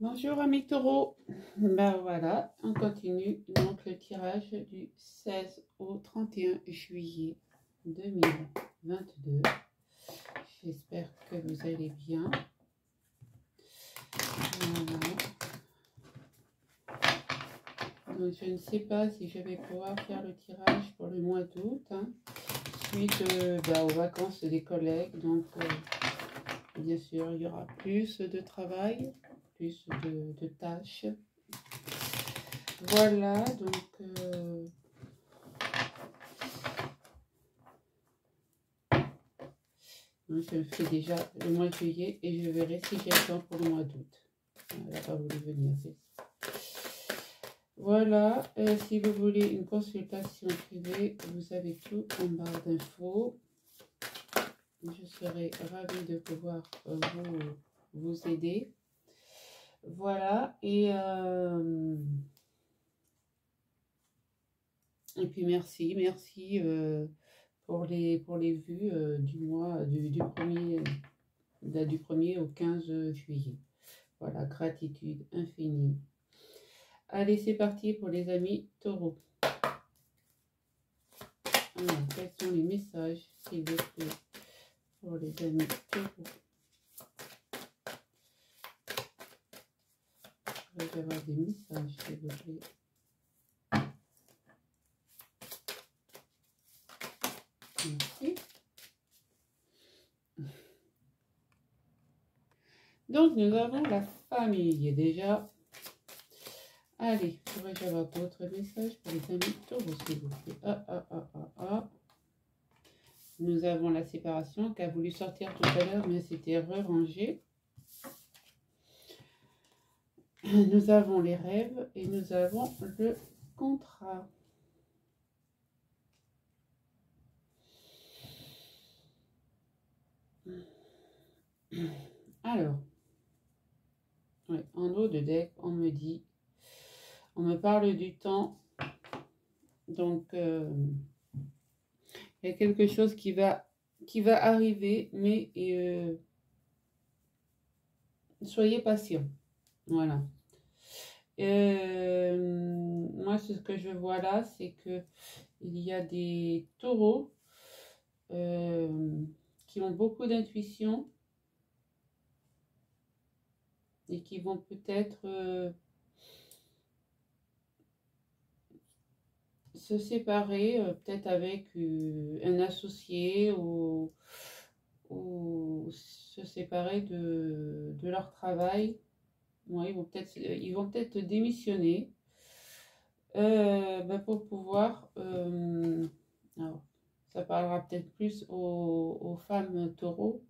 Bonjour amis taureaux, ben voilà, on continue donc le tirage du 16 au 31 juillet 2022. J'espère que vous allez bien. Voilà. Donc je ne sais pas si je vais pouvoir faire le tirage pour le mois d'août, suite aux vacances des collègues. Donc bien sûr il y aura plus de travail, plus de tâches. Voilà, donc je fais déjà le mois de juillet et je verrai si j'ai le temps pour le mois d'août. Elle n'a pas voulu venir, c'est ça. Voilà, si vous voulez une consultation privée, vous avez tout en barre d'infos. Je serai ravie de pouvoir vous aider. Voilà, et puis merci pour les vues du mois du 1er au 15 juillet. Voilà, gratitude infinie. Allez, c'est parti pour les amis taureaux. Alors, quels sont les messages, s'il vous plaît, pour les amis taureaux? Je vais avoir des messages, s'il vous plaît. Merci. Donc, nous avons la famille déjà. Allez, pourrais-je avoir d'autres messages pour les amis taureaux, s'il vous plaît? Nous avons la séparation qui a voulu sortir tout à l'heure, mais c'était re-rangé. Nous avons les rêves et nous avons le contrat. Alors, ouais, en haut de deck, on me dit, on me parle du temps. Donc, il y a quelque chose qui va arriver, mais soyez patient. Voilà. Moi, ce que je vois là, c'est que il y a des taureaux qui ont beaucoup d'intuition et qui vont peut-être se séparer, peut-être avec un associé ou se séparer de leur travail. Ouais, ils vont peut-être démissionner pour pouvoir. Alors, ça parlera peut-être plus aux femmes taureaux,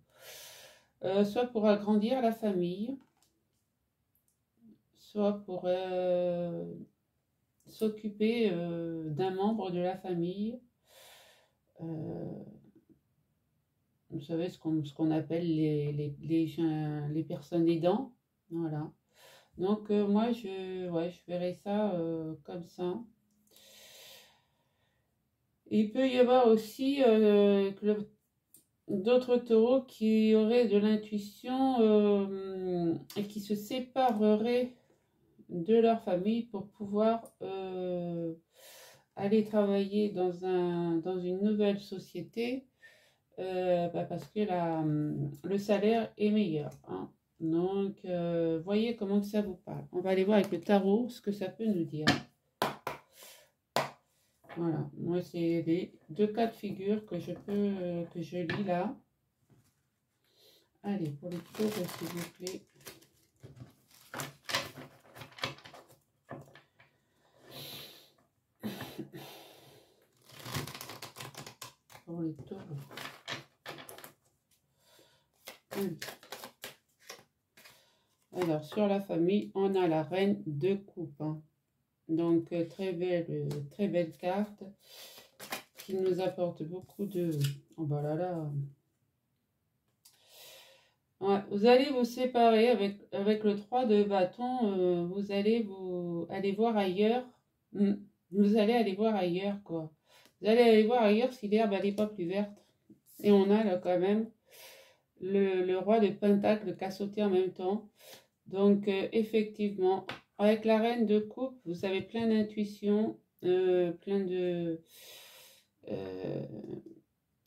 soit pour agrandir la famille, soit pour s'occuper d'un membre de la famille. Vous savez ce qu'on appelle les personnes aidants. Voilà. Donc moi je verrais ça comme ça. Il peut y avoir aussi d'autres taureaux qui auraient de l'intuition et qui se sépareraient de leur famille pour pouvoir aller travailler dans une nouvelle société parce que le salaire est meilleur. Donc, voyez comment ça vous parle. On va aller voir avec le tarot ce que ça peut nous dire. Voilà, moi c'est les deux cas de figure que je lis là. Allez, pour les taureaux, s'il vous plaît. Pour les taureaux. Alors, sur la famille, on a la reine de coupe. Donc, très belle carte qui nous apporte beaucoup de... Oh bah là là. Ouais, vous allez vous séparer avec le 3 de bâton. Vous allez aller voir ailleurs. Vous allez aller voir ailleurs, quoi. Vous allez aller voir ailleurs si l'herbe n'est pas plus verte. Et on a là quand même le roi de Pentacle qui a sauté en même temps. Donc, effectivement, avec la reine de coupe, vous avez plein d'intuition, plein de...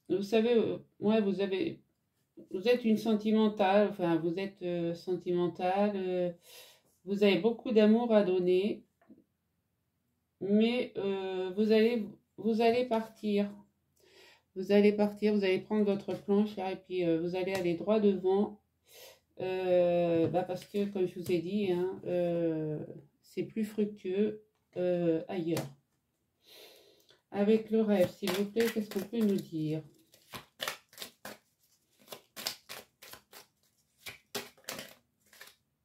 vous savez, ouais, vous êtes une sentimentale, enfin, vous êtes sentimentale, vous avez beaucoup d'amour à donner, mais vous allez partir. Vous allez partir, vous allez prendre votre planche et puis vous allez aller droit devant. Parce que, comme je vous ai dit, hein, c'est plus fructueux ailleurs. Avec le rêve, s'il vous plaît, qu'est-ce qu'on peut nous dire?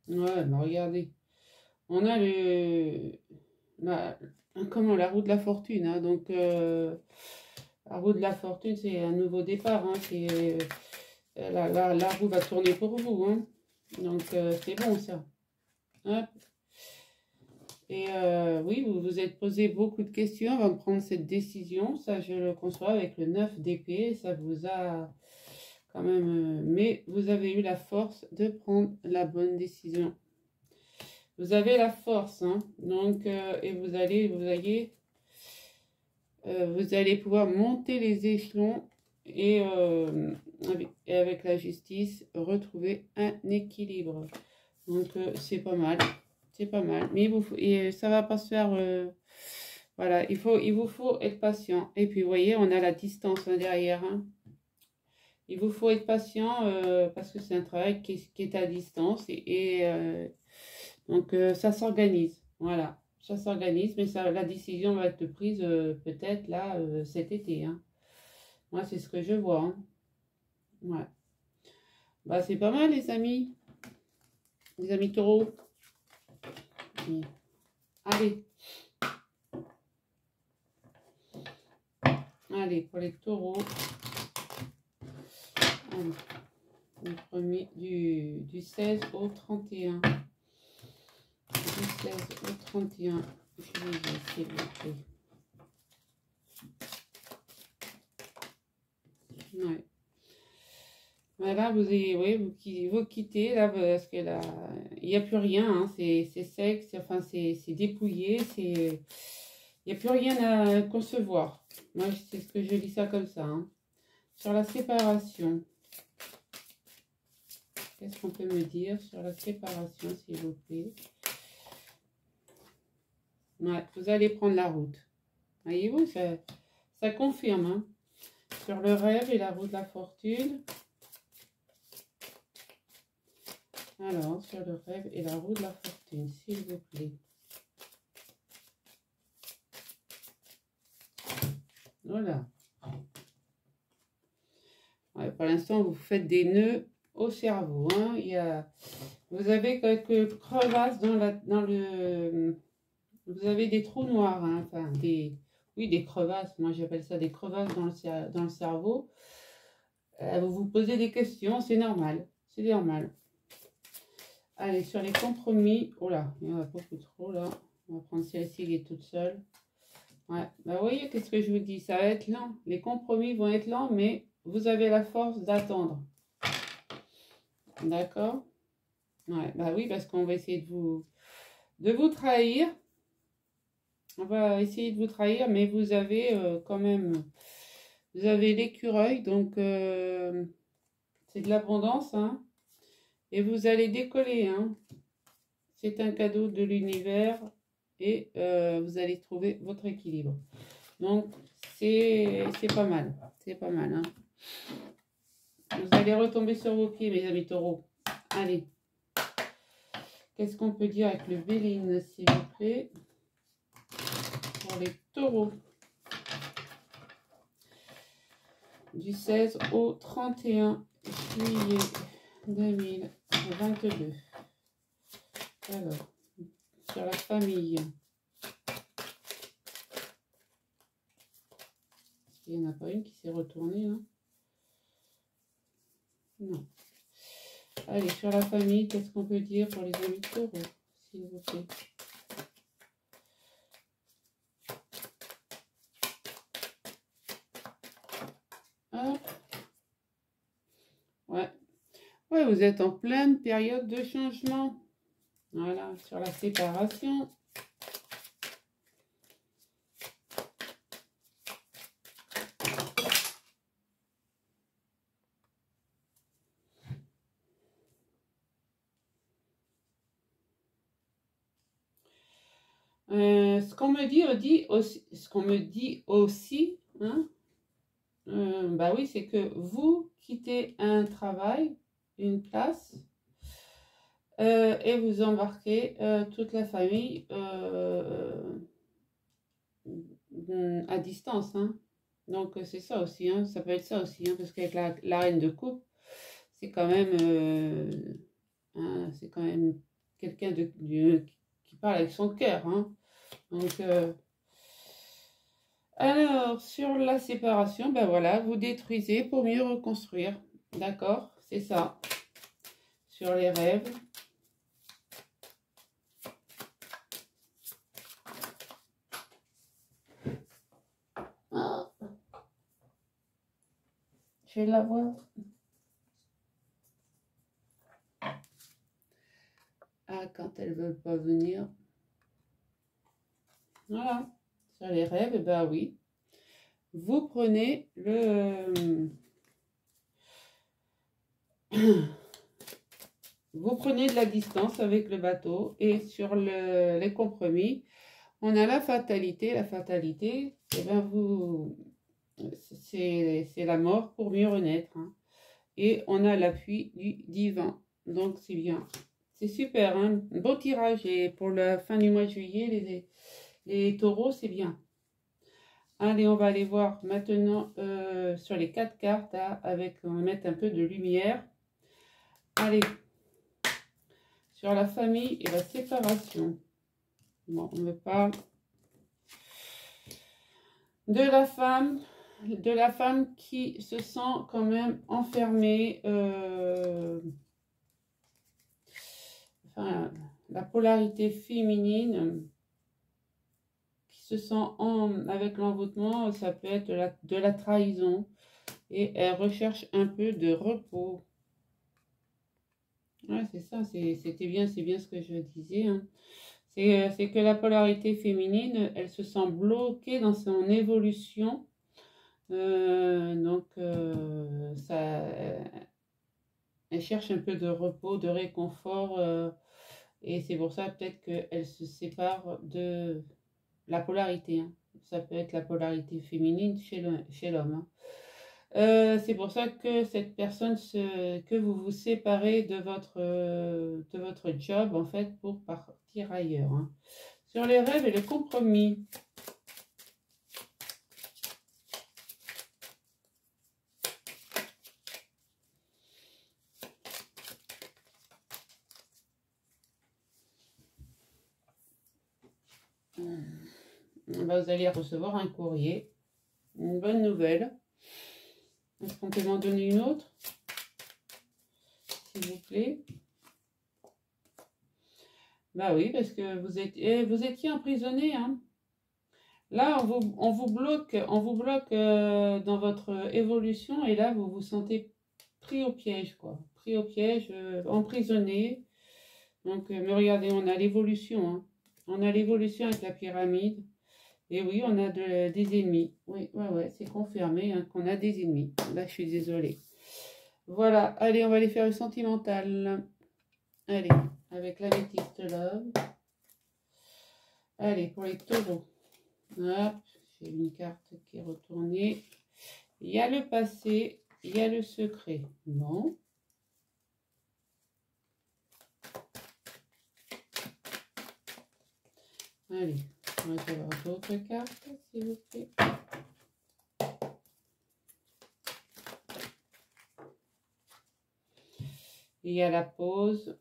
Ouais, mais regardez. On a comment, la roue de la fortune. Hein, donc, la roue de la fortune, c'est un nouveau départ. Hein, la roue va tourner pour vous. Hein, donc, c'est bon, ça. Hop. Et oui, vous vous êtes posé beaucoup de questions avant de prendre cette décision. Ça, je le conçois avec le 9 d'épée. Ça vous a quand même... mais vous avez eu la force de prendre la bonne décision. Vous avez la force. Hein, donc, et vous allez pouvoir monter les échelons et avec la justice, retrouver un équilibre. Donc, c'est pas mal. C'est pas mal, mais ça va pas se faire. Voilà, il vous faut être patient. Et puis, vous voyez, on a la distance derrière. Hein. Il vous faut être patient parce que c'est un travail qui est à distance. Donc, ça s'organise. Voilà, ça s'organise, mais la décision va être prise peut-être là cet été. Hein. Moi, c'est ce que je vois. Hein. Ouais. Bah, c'est pas mal, les amis. Les amis taureaux. Allez. Allez, pour les taureaux. Allez. Le premier du 16 au 31. Du 16 au 31 juillet, s'il vous plaît. Ouais. Voilà, vous quittez là parce que là, il n'y a plus rien. Hein, c'est sec, c'est dépouillé, il n'y a plus rien à concevoir. Moi, c'est ce que je lis ça comme ça. Hein. Sur la séparation. Qu'est-ce qu'on peut me dire sur la séparation, s'il vous plaît? Ouais, vous allez prendre la route. Voyez-vous, ça confirme. Hein. Sur le rêve et la roue de la fortune. Alors, sur le rêve et la roue de la fortune, s'il vous plaît. Voilà. Ouais, pour l'instant, vous faites des nœuds au cerveau. Hein. Vous avez quelques crevasses dans le... Vous avez des trous noirs. Hein. Enfin, des crevasses. Moi, j'appelle ça des crevasses dans le cerveau. Vous vous posez des questions, c'est normal. C'est normal. Allez, sur les compromis. Oh là, il n'y en a pas beaucoup trop là. On va prendre celle-ci qui est toute seule. Ouais, bah vous voyez, qu'est-ce que je vous dis? Ça va être lent. Les compromis vont être lents, mais vous avez la force d'attendre. D'accord? Ouais, bah oui, parce qu'on va essayer de vous trahir. On va essayer de vous trahir, mais vous avez quand même... Vous avez l'écureuil, donc c'est de l'abondance, hein. Et vous allez décoller, hein. C'est un cadeau de l'univers et vous allez trouver votre équilibre. Donc, c'est pas mal. C'est pas mal, hein. Vous allez retomber sur vos pieds, mes amis taureaux. Allez. Qu'est-ce qu'on peut dire avec le Béline, s'il vous plaît? Pour les taureaux. Du 16 au 31 juillet 2022. Alors, sur la famille. Il n'y en a pas une qui s'est retournée, hein? Non. Allez, sur la famille, qu'est-ce qu'on peut dire pour les amis taureaux, s'il vous plaît? Hop. Ouais. Ouais, vous êtes en pleine période de changement. Voilà, sur la séparation. Ce qu'on me dit aussi, hein, bah oui, c'est que vous quittez un travail, une place, et vous embarquez toute la famille à distance, hein. Donc c'est ça aussi, hein, ça peut être ça aussi, hein, parce qu'avec la reine de coupe, c'est quand même, c'est quand même quelqu'un qui parle avec son cœur, hein. Donc, alors, sur la séparation, ben voilà, vous détruisez pour mieux reconstruire. D'accord, c'est ça. Sur les rêves. Ah, je vais la voir. Ah, quand elles veulent pas venir. Voilà. Sur les rêves, ben oui. Vous prenez vous prenez de la distance avec le bateau et sur les compromis, on a la fatalité. La fatalité, eh ben c'est la mort pour mieux renaître, hein. Et on a l'appui du divin. Donc c'est bien. C'est super, hein. Beau tirage. Et pour la fin du mois de juillet, les taureaux, c'est bien. Allez, on va aller voir maintenant sur les 4 cartes. Là, on va mettre un peu de lumière. Allez. Sur la famille et la séparation. Bon, on me parle de la femme qui se sent quand même enfermée. Enfin, la polarité féminine qui se sent avec l'envoûtement, ça peut être de la trahison. Et elle recherche un peu de repos. Ouais, c'est ça, c'était bien, c'est bien ce que je disais, hein. C'est que la polarité féminine, elle se sent bloquée dans son évolution. Donc, elle cherche un peu de repos, de réconfort. Et c'est pour ça peut-être qu'elle se sépare de la polarité, hein. Ça peut être la polarité féminine chez l'homme, hein. C'est pour ça que cette personne, que vous vous séparez de votre job, en fait, pour partir ailleurs, hein. Sur les rêves et le compromis. Vous allez recevoir un courrier, une bonne nouvelle. Est-ce qu'on peut m'en donner une autre, s'il vous plaît? Bah oui, parce que vous étiez emprisonné, hein. Là, on vous bloque dans votre évolution et là, vous vous sentez pris au piège, quoi. Pris au piège, emprisonné. Donc, mais regardez, on a l'évolution, hein. On a l'évolution avec la pyramide. Et oui, on a des ennemis. Oui, ouais, c'est confirmé, hein, qu'on a des ennemis. Là, je suis désolée. Voilà, allez, on va aller faire le sentimental. Allez, avec la Métiste Love. Allez, pour les taureaux. Hop, j'ai une carte qui est retournée. Il y a le passé, il y a le secret. Bon. Allez, on va avoir d'autres cartes, s'il vous plaît. Il y a la pause.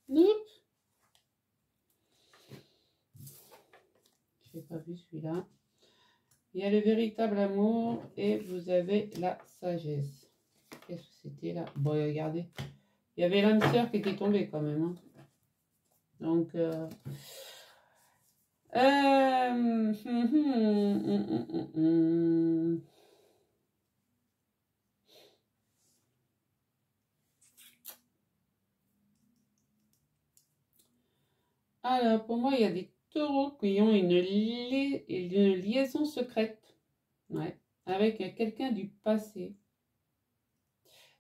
Oups. Je n'ai pas vu celui-là. Il y a le véritable amour et vous avez la sagesse. Qu'est-ce que c'était là? Bon, regardez. Il y avait l'âme sœur qui était tombée quand même, hein. Donc, Alors, pour moi, il y a des taureaux qui ont une liaison secrète. Ouais. Avec quelqu'un du passé.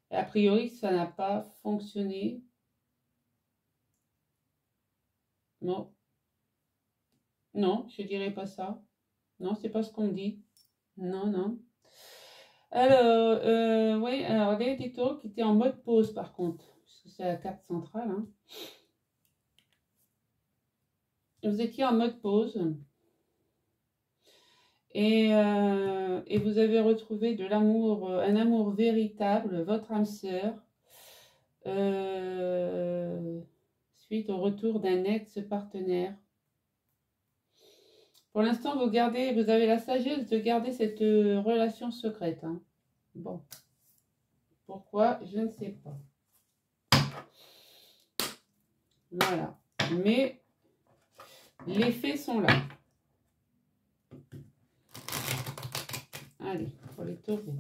A priori, ça n'a pas fonctionné. Non. Non, je dirais pas ça. Non, c'est pas ce qu'on me dit. Non, non. Alors, oui, alors il y a des taureaux qui étaient en mode pause par contre. Parce que c'est la carte centrale. Hein. Vous étiez en mode pause. Et vous avez retrouvé de l'amour, un amour véritable, votre âme sœur, suite au retour d'un ex-partenaire. Pour l'instant, vous avez la sagesse de garder cette relation secrète. Hein. Bon. Pourquoi? Je ne sais pas. Voilà. Mais les faits sont là. Allez, pour les taureaux.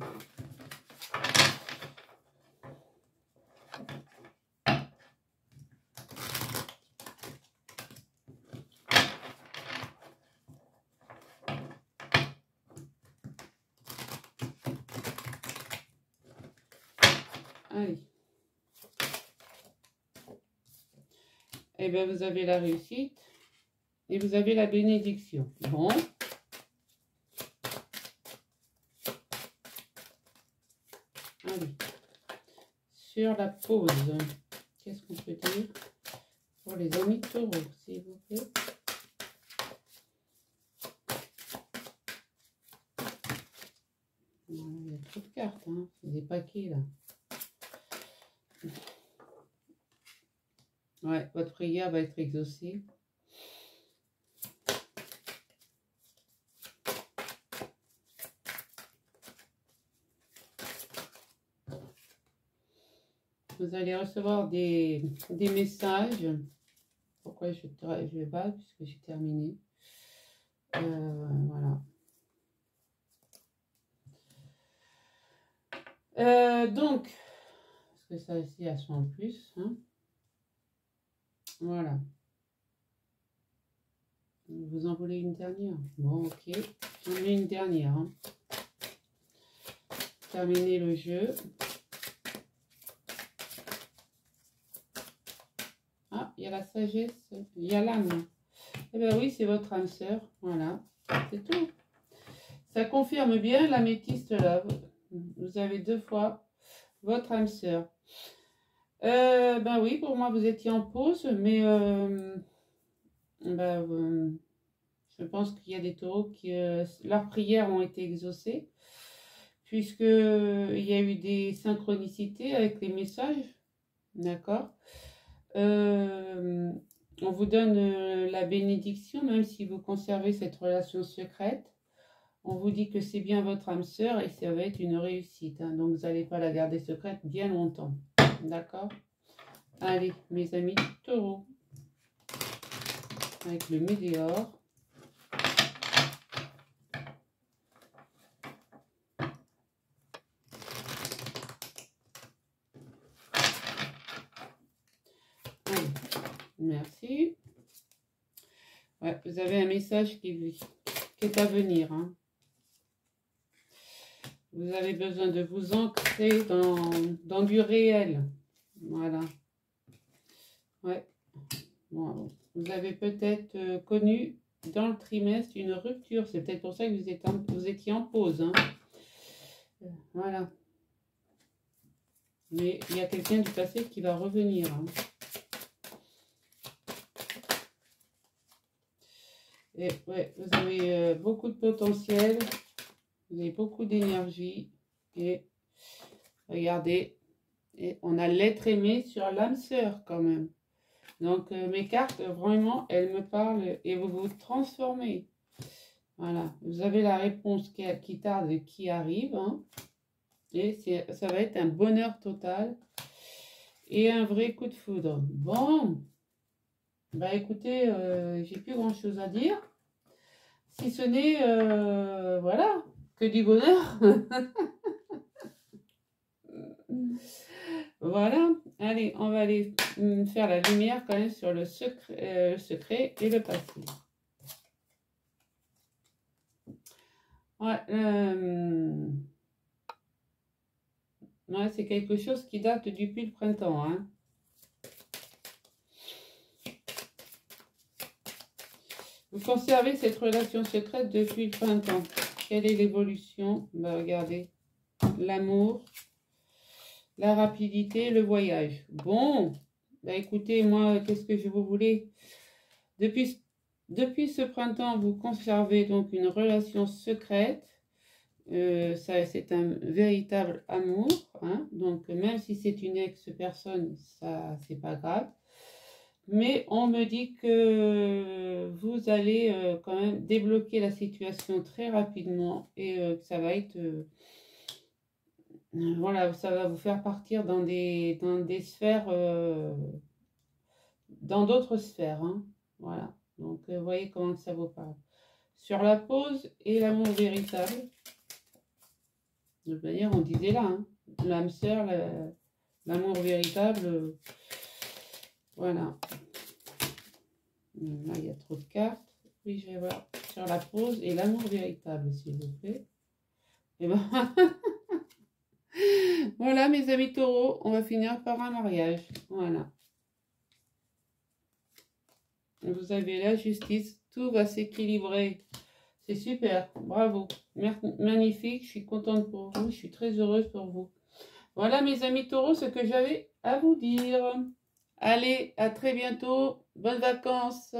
Allez. Eh bien, vous avez la réussite et vous avez la bénédiction. Bon. Allez. Sur la pause, qu'est-ce qu'on peut dire pour les amis taureaux, s'il vous plaît? Il y a trop de cartes, hein. C'est des paquets là. Ouais, votre prière va être exaucée. Vous allez recevoir des messages. Pourquoi je bats puisque j'ai terminé. Voilà. Donc, parce que ça aussi a son en plus. Hein. Voilà. Vous en voulez une dernière? Bon, ok. J'en ai une dernière. Hein. Terminer le jeu. Ah, il y a la sagesse. Il y a l'âme. Eh bien oui, c'est votre âme sœur. Voilà. C'est tout. Ça confirme bien l'améthyste là. Vous avez 2 fois votre âme sœur. Ben oui, pour moi, vous étiez en pause, mais je pense qu'il y a des taureaux qui, leurs prières ont été exaucées, puisque il y a eu des synchronicités avec les messages, d'accord. On vous donne la bénédiction, même si vous conservez cette relation secrète. On vous dit que c'est bien votre âme sœur et ça va être une réussite. Hein, donc, vous n'allez pas la garder secrète bien longtemps. D'accord? Allez, mes amis taureaux. Avec le météore. Allez, merci. Ouais, vous avez un message qui est à venir. Hein. Vous avez besoin de vous ancrer dans du réel. Voilà. Ouais. Bon, vous avez peut-être connu dans le trimestre une rupture. C'est peut-être pour ça que vous étiez en pause. Hein. Voilà. Mais il y a quelqu'un du passé qui va revenir. Hein. Et ouais, vous avez beaucoup de potentiel. Vous avez beaucoup d'énergie. Et regardez, et on a l'être aimé sur l'âme sœur quand même. Donc mes cartes, vraiment, elles me parlent et vous vous transformez. Voilà, vous avez la réponse qui tarde et qui arrive. Hein. Et ça va être un bonheur total et un vrai coup de foudre. Bon, bah écoutez, j'ai plus grand chose à dire. Si ce n'est, voilà, que du bonheur. Voilà, allez, on va aller faire la lumière quand même sur le secret et le passé. Ouais, ouais, c'est quelque chose qui date depuis le printemps, hein. Vous conservez cette relation secrète depuis le printemps. Quelle est l'évolution? Ben, regardez, l'amour, la rapidité, le voyage. Bon, ben, écoutez, moi, qu'est-ce que je vous voulais? Depuis ce printemps, vous conservez donc une relation secrète. Ça, c'est un véritable amour, hein. Donc, même si c'est une ex-personne, ça, c'est pas grave. Mais on me dit que vous allez quand même débloquer la situation très rapidement et que ça va être... voilà, ça va vous faire partir dans des sphères... dans d'autres sphères, hein. Voilà. Donc, vous voyez comment ça vous parle. Sur la pause et l'amour véritable. De toute manière, on disait là, hein, l'âme sœur, l'amour véritable, voilà. Là, il y a trop de cartes. Oui, je vais voir sur la pause et l'amour véritable, s'il vous plaît. Et ben, voilà, mes amis taureaux, on va finir par un mariage. Voilà. Vous avez la justice, tout va s'équilibrer. C'est super, bravo, magnifique, je suis contente pour vous, je suis très heureuse pour vous. Voilà mes amis taureaux, ce que j'avais à vous dire. Allez, à très bientôt, bonnes vacances.